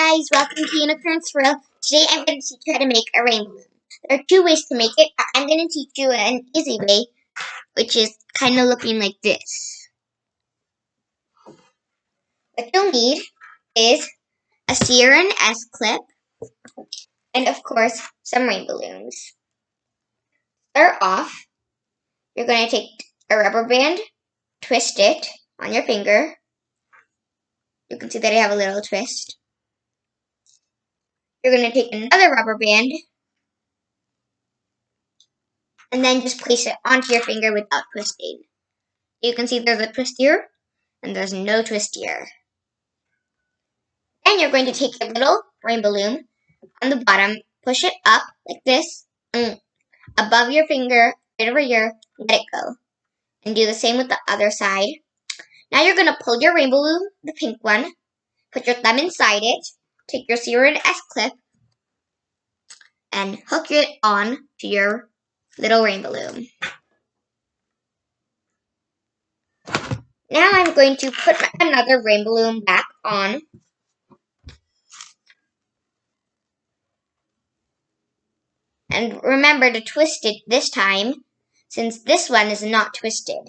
guys, welcome to Unicorn's World. Today I'm going to teach you how to make a rainbow loom. There are two ways to make it. I'm going to teach you an easy way, which is kind of looking like this. What you'll need is a C or an S clip, and of course, some rainbow looms. Start off, you're going to take a rubber band, twist it on your finger. You can see that I have a little twist. You're going to take another rubber band and then just place it onto your finger without twisting. You can see there's a twist here and there's no twist here. Then you're going to take your little rainbow loom on the bottom, push it up like this, above your finger, right over here, let it go. And do the same with the other side. Now you're going to pull your rainbow loom, the pink one, put your thumb inside it, take your C or an S clip, and hook it on to your little rainbow loom. Now I'm going to put another rainbow loom back on. And remember to twist it this time, since this one is not twisted.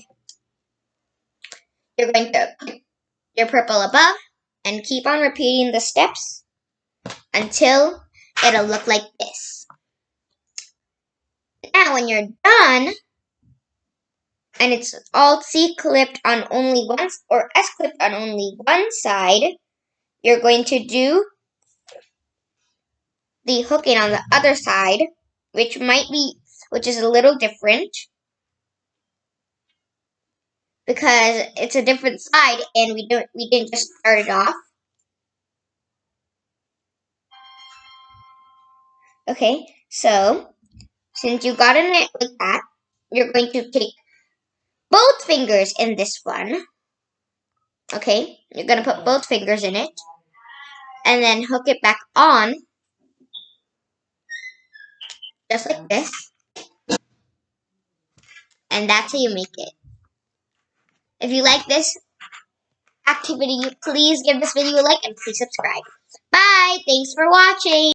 You're going to put your purple above and keep on repeating the steps until it'll look like this. Now when you're done, and it's all C clipped on only one, or S clipped on only one side, you're going to do the hooking on the other side, which is a little different, because it's a different side and we didn't just start it off. Okay, so since you got in it like that, you're going to take both fingers in this one. Okay, you're going to put both fingers in it and then hook it back on just like this. And that's how you make it. If you like this activity, please give this video a like and please subscribe. Bye! Thanks for watching!